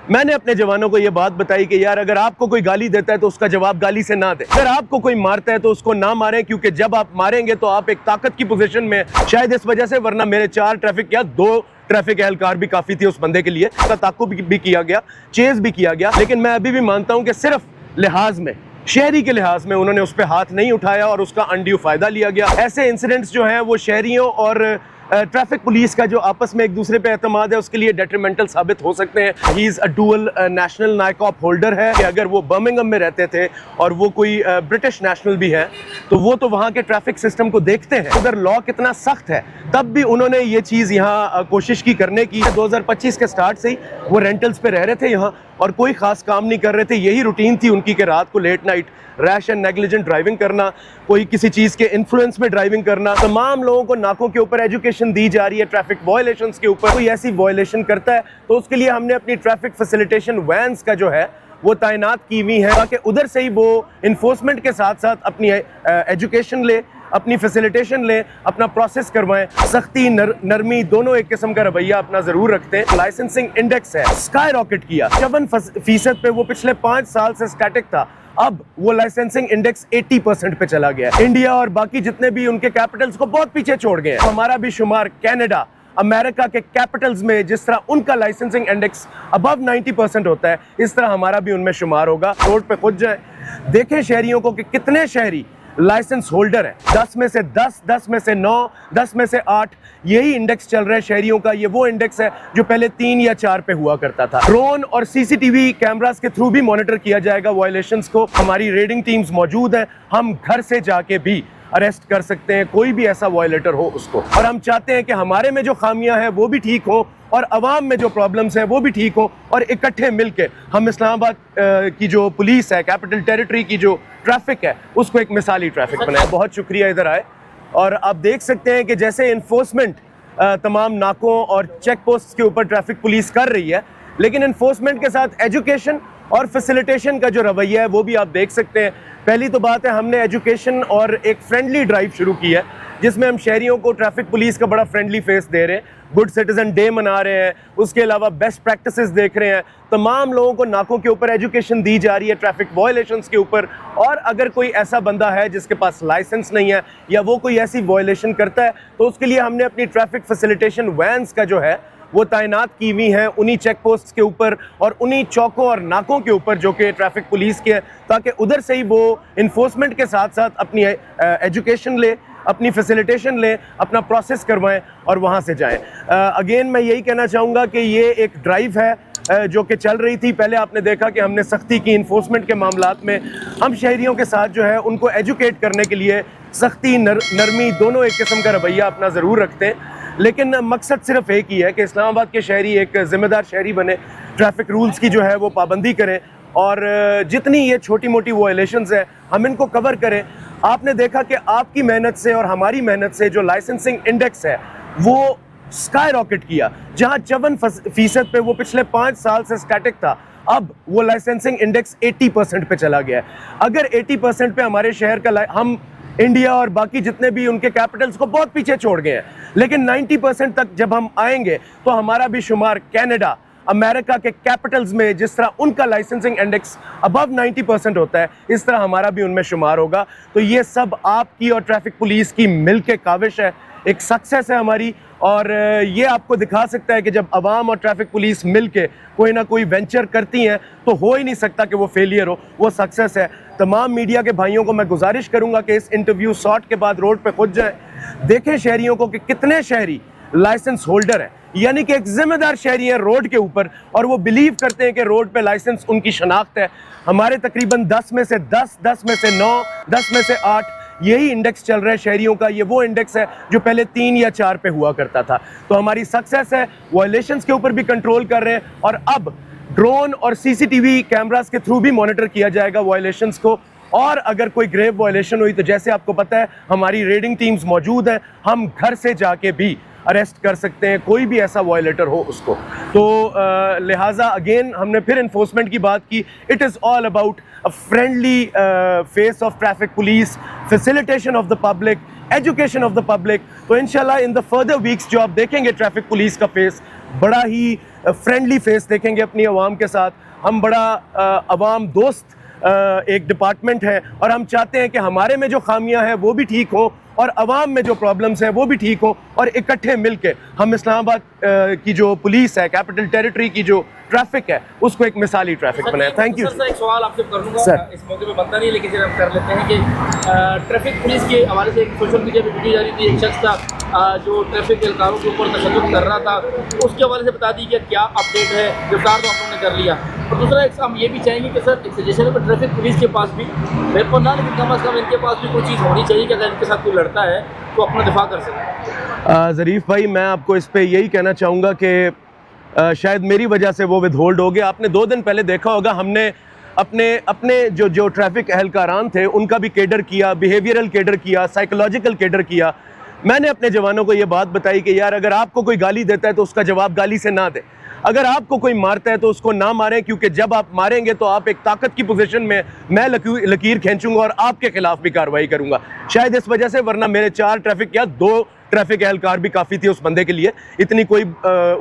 मैंने अपने जवानों को ये बात बताई कि यार अगर आपको कोई गाली देता है तो उसका जवाब गाली से ना दे, अगर आपको कोई मारता है तो उसको ना मारें, क्योंकि जब आप मारेंगे तो आप एक ताकत की पोजीशन में, शायद इस वजह से, वरना मेरे 4 ट्रैफिक या 2 ट्रैफिक एहलकार भी काफी थी उस बंदे के लिए, उसका ताकुब भी किया गया, चेज भी किया गया। लेकिन मैं अभी भी मानता हूं कि सिर्फ लिहाज में, शहरी के लिहाज में उन्होंने उस पर हाथ नहीं उठाया और उसका अनड्यू फायदा लिया गया। ऐसे इंसिडेंट्स जो हैं वो शहरियों और ट्रैफिक पुलिस का जो आपस में एक दूसरे पे एतमाद है उसके लिए डेट्रीमेंटल साबित हो सकते हैं। He is a dual national NICOP holder है कि अगर वो बर्मिंघम में रहते थे और वो कोई ब्रिटिश नेशनल भी है तो वो तो वहाँ के ट्रैफिक सिस्टम को देखते हैं, उधर लॉ कितना सख्त है, तब भी उन्होंने ये चीज़ यहाँ कोशिश की करने की। 2025 के स्टार्ट से ही वो रेंटल्स पे रह रहे थे यहाँ और कोई ख़ास काम नहीं कर रहे थे। यही रूटीन थी उनकी कि रात को late night rash and negligent driving करना, कोई किसी चीज़ के इन्फ्लुएंस में ड्राइविंग करना। तमाम लोगों को नाकों के ऊपर एजुकेशन दी जा रही है ट्रैफिक वायलेशंस के ऊपर। कोई ऐसी वायलेशन करता है तो उसके लिए हमने अपनी ट्रैफिक फैसिलिटेशन वैन्स का जो है वो तैनात की हुई है ताकि उधर से ही वो इन्फोर्समेंट के साथ साथ अपनी एजुकेशन ले, अपनी फैसिलिटेशन ले, अपना प्रोसेस करवाएं। सख्ती नरमी दोनों एक किस्म का रवैया अपना जरूर रखते हैं। लाइसेंसिंग इंडेक्स है स्काई रॉकेट किया, 54% पे वो पिछले 5 साल से स्टैटिक था, अब वो लाइसेंसिंग इंडेक्स 80% पे चला गया। इंडिया और बाकी जितने भी उनके कैपिटल्स को बहुत पीछे छोड़ गए। हमारा भी शुमार कनाडा, अमेरिका के कैपिटल्स में जिस तरह उनका लाइसेंसिंग इंडेक्स अबव 90% होता है, इस तरह हमारा भी उनमें शुमार होगा। रोड पे खुद जाए, देखें शहरियों को कि कितने शहरी लाइसेंस होल्डर है। 10 में से 10, 10 में से 9, 10 में से 8 यही इंडेक्स चल रहा है शहरियों का। ये वो इंडेक्स है जो पहले 3 या 4 पे हुआ करता था। ड्रोन और सीसीटीवी कैमरास के थ्रू भी मॉनिटर किया जाएगा वायलेशंस को। हमारी रेडिंग टीम्स मौजूद हैं, हम घर से जाके भी अरेस्ट कर सकते हैं कोई भी ऐसा वायलेटर हो उसको। और हम चाहते हैं कि हमारे में जो खामियां हैं वो भी ठीक हो और अवाम में जो प्रॉब्लम्स हैं वो भी ठीक हो और इकट्ठे मिलके हम इस्लामाबाद की जो पुलिस है, कैपिटल टेरिटरी की जो ट्रैफिक है, उसको एक मिसाली ट्रैफिक बनाए। बहुत शुक्रिया इधर आए। और आप देख सकते हैं कि जैसे इन्फोर्समेंट तमाम नाकों और चेक पोस्ट के ऊपर ट्रैफिक पुलिस कर रही है, लेकिन इन्फोर्समेंट के साथ एजुकेशन और फैसिलिटेशन का जो रवैया है वो भी आप देख सकते हैं। पहली तो बात है, हमने एजुकेशन और एक फ्रेंडली ड्राइव शुरू की है जिसमें हम शहरियों को ट्रैफिक पुलिस का बड़ा फ्रेंडली फेस दे रहे हैं। गुड सिटीजन डे मना रहे हैं, उसके अलावा बेस्ट प्रैक्टिसेस देख रहे हैं। तमाम लोगों को नाकों के ऊपर एजुकेशन दी जा रही है ट्रैफिक वायलेशंस के ऊपर। और अगर कोई ऐसा बंदा है जिसके पास लाइसेंस नहीं है या वो कोई ऐसी वायलेशन करता है तो उसके लिए हमने अपनी ट्रैफिक फैसिलिटेशन वैन्स का जो है वो तैनात की हुई हैं उन्हीं चेक पोस्ट के ऊपर और उन्हीं चौकों और नाकों के ऊपर जो कि ट्रैफिक पुलिस के, ताकि उधर से ही वो इन्फोर्समेंट के साथ साथ अपनी एजुकेशन ले, अपनी फैसिलिटेशन ले, अपना प्रोसेस करवाएं और वहाँ से जाएं। अगेन मैं यही कहना चाहूँगा कि ये एक ड्राइव है जो कि चल रही थी। पहले आपने देखा कि हमने सख्ती की इन्फोर्समेंट के मामलात में। हम शहरियों के साथ जो है उनको एजुकेट करने के लिए सख्ती नरमी दोनों एक किस्म का रवैया अपना ज़रूर रखते हैं, लेकिन मकसद सिर्फ एक ही है कि इस्लामाबाद के शहरी एक ज़िम्मेदार शहरी बने, ट्रैफिक रूल्स की जो है वो पाबंदी करें और जितनी ये छोटी मोटी वायलेशंस हैं हम इनको कवर करें। आपने देखा कि आपकी मेहनत से और हमारी मेहनत से जो लाइसेंसिंग इंडेक्स है वो स्काई रॉकेट किया, जहां 54% पे वो पिछले 5 साल से स्टैटिक था, अब वो लाइसेंसिंग इंडेक्स 80% पे चला गया है। अगर 80% पे हमारे शहर का हम इंडिया और बाकी जितने भी उनके कैपिटल्स को बहुत पीछे छोड़ गए हैं, लेकिन 90% तक जब हम आएंगे तो हमारा भी शुमार कनाडा, अमेरिका के कैपिटल्स में जिस तरह उनका लाइसेंसिंग इंडेक्स अबव 90% होता है, इस तरह हमारा भी उनमें शुमार होगा। तो ये सब आपकी और ट्रैफिक पुलिस की मिल के काविश है, एक सक्सेस है हमारी। और ये आपको दिखा सकता है कि जब अवाम और ट्रैफिक पुलिस मिल के कोई ना कोई वेंचर करती हैं तो हो ही नहीं सकता कि वो फेलियर हो, वो सक्सेस है। तमाम मीडिया के भाइयों को मैं गुजारिश करूंगा कि इस इंटरव्यू शॉट के बाद रोड पे खुद जाएं, देखें शहरियों को कि कितने शहरी लाइसेंस होल्डर हैं, यानी कि एक जिम्मेदार शहरी है रोड के ऊपर और वो बिलीव करते हैं कि रोड पे लाइसेंस उनकी शनाख्त है। हमारे तकरीबन 10 में से 10, 10 में से 9, 10 में से 8 यही इंडेक्स चल रहा है शहरियों का। ये वो इंडेक्स है जो पहले 3 या 4 पे हुआ करता था। तो हमारी सक्सेस है, वायलेशंस के ऊपर भी कंट्रोल कर रहे हैं और अब ड्रोन और सीसीटीवी कैमरास के थ्रू भी मॉनिटर किया जाएगा वायलेशंस को। और अगर कोई ग्रेव वायलेशन हुई तो जैसे आपको पता है हमारी रेडिंग टीम्स मौजूद हैं, हम घर से जाके भी अरेस्ट कर सकते हैं कोई भी ऐसा वायलेटर हो उसको। तो लिहाजा अगेन हमने फिर इन्फोर्समेंट की बात की। It is all about a friendly face of traffic police, facilitation of the public, education of the public. तो इंशाल्लाह इन द फर्दर वीक्स जो आप देखेंगे ट्रैफिक पुलिस का फेस बड़ा ही फ्रेंडली फेस देखेंगे अपनी आवाम के साथ। हम बड़ा आवाम दोस्त एक डिपार्टमेंट है और हम चाहते हैं कि हमारे में जो खामियां हैं वो भी ठीक हो और आवाम में जो प्रॉब्लम्स हैं वो भी ठीक हो, और इकट्ठे मिलके हम इस्लामाबाद की जो पुलिस है, कैपिटल टेरिटरी की जो ट्रैफिक है, उसको एक मिसाली ट्रैफिक बनाए। Thank you sir. एक सवाल आपसे कर लूँगा सर। इस मौके पे बनता नहीं, लेकिन हम कर लेते हैं कि ट्रैफिक पुलिस के हवाले से एक सोशल मीडिया पे वीडियो जा रही थी, एक शख्स था जो ट्रैफिक एहलकारों के ऊपर तशद्दुद कर रहा था, उसके हवाले से बता दीजिए क्या अपडेट है। गिरफ्तार तो आप लोगों ने कर लिया, और दूसरा एक हम ये भी चाहेंगे कि सर एक सजेशन है कि ट्रैफिक पुलिस के पास भी वेपन ना, लेकिन कम अज़ कम इनके पास भी कोई चीज़ होनी चाहिए कि अगर इनके साथ कोई लड़ता है तो अपना दिफा कर सके। ज़रीफ़ भाई, मैं आपको इस पर यही कहना चाहूँगा कि शायद मेरी वजह से वो विदहोल्ड हो गया। आपने 2 दिन पहले देखा होगा, हमने अपने जो ट्रैफिक एहलकारान थे उनका भी केडर किया, बिहेवियरल केडर किया, साइकोलॉजिकल केडर किया। मैंने अपने जवानों को ये बात बताई कि यार अगर आपको कोई गाली देता है तो उसका जवाब गाली से ना दे, अगर आपको कोई मारता है तो उसको ना मारें, क्योंकि जब आप मारेंगे तो आप एक ताकत की पोजीशन में, मैं लकीर खींचूंगा और आपके खिलाफ भी कार्रवाई करूंगा। शायद इस वजह से, वरना मेरे 4 ट्रैफिक या 2 ट्रैफिक एहलकार भी काफ़ी थी उस बंदे के लिए, इतनी कोई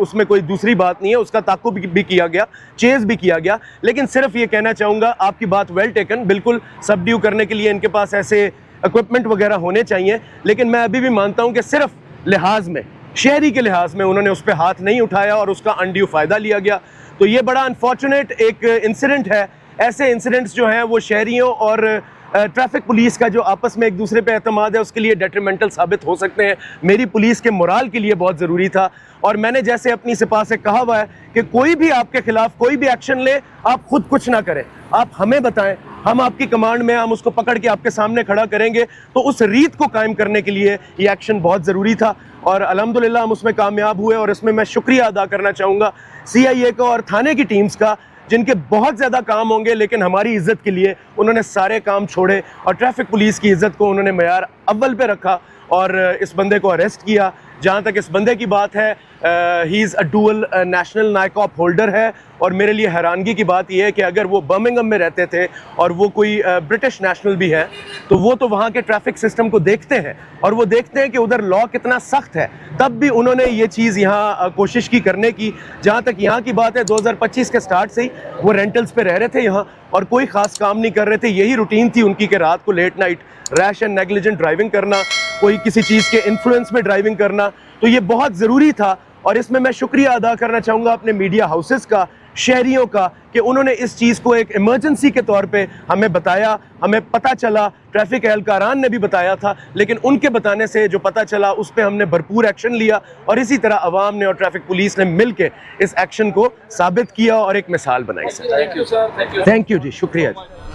उसमें कोई दूसरी बात नहीं है। उसका ताक़ुब भी किया गया, चेज़ भी किया गया, लेकिन सिर्फ ये कहना चाहूँगा, आपकी बात वेल टेकन, बिल्कुल सबड्यू करने के लिए इनके पास ऐसे इक्विपमेंट वगैरह होने चाहिए, लेकिन मैं अभी भी मानता हूँ कि सिर्फ लिहाज में, शहरी के लिहाज में उन्होंने उस पर हाथ नहीं उठाया और उसका अनड्यू फ़ायदा लिया गया। तो ये बड़ा अनफॉर्चुनेट एक इंसिडेंट है। ऐसे इंसिडेंट्स जो हैं वो शहरियों और ट्रैफिक पुलिस का जो आपस में एक दूसरे पे एतमाद है उसके लिए डेट्रीमेंटल साबित हो सकते हैं। मेरी पुलिस के मोराल के लिए बहुत ज़रूरी था, और मैंने जैसे अपनी सिपा से कहा हुआ है कि कोई भी आपके खिलाफ कोई भी एक्शन ले, आप खुद कुछ ना करें, आप हमें बताएं, हम आपकी कमांड में, हम उसको पकड़ के आपके सामने खड़ा करेंगे। तो उस रीत को कायम करने के लिए ये एक्शन बहुत ज़रूरी था, और अल्हम्दुलिल्लाह हम उसमें कामयाब हुए। और इसमें मैं शुक्रिया अदा करना चाहूँगा CIA का और थाने की टीम्स का, जिनके बहुत ज़्यादा काम होंगे, लेकिन हमारी इज़्ज़त के लिए उन्होंने सारे काम छोड़े और ट्रैफिक पुलिस की इज़्ज़त को उन्होंने मयार अव्वल पे रखा और इस बंदे को अरेस्ट किया। जहाँ तक इस बंदे की बात है, he is a dual national NICOP holder है, और मेरे लिए हैरानगी की बात यह है कि अगर वो बर्मिंघम में रहते थे और वो कोई ब्रिटिश नेशनल भी है, तो वो तो वहाँ के ट्रैफिक सिस्टम को देखते हैं और वो देखते हैं कि उधर लॉ कितना सख्त है, तब भी उन्होंने ये चीज़ यहाँ कोशिश की करने की। जहाँ तक यहाँ की बात है, 2025 के स्टार्ट से ही वो रेंटल्स पे रह रहे थे यहाँ और कोई ख़ास काम नहीं कर रहे थे। यही रूटीन थी उनकी कि रात को late night rash and negligent driving करना, कोई किसी चीज़ के इन्फ्लुएंस में ड्राइविंग करना। तो ये बहुत ज़रूरी था, और इसमें मैं शुक्रिया अदा करना चाहूँगा अपने मीडिया हाउसेस का, शहरियों का, कि उन्होंने इस चीज़ को एक इमरजेंसी के तौर पे हमें बताया, हमें पता चला। ट्रैफिक एहलकारान ने भी बताया था, लेकिन उनके बताने से जो पता चला उस पर हमने भरपूर एक्शन लिया, और इसी तरह अवाम ने और ट्रैफिक पुलिस ने मिल के इस एक्शन को साबित किया और एक मिसाल बनाई। Sir thank you sir, thank you जी, शुक्रिया जी।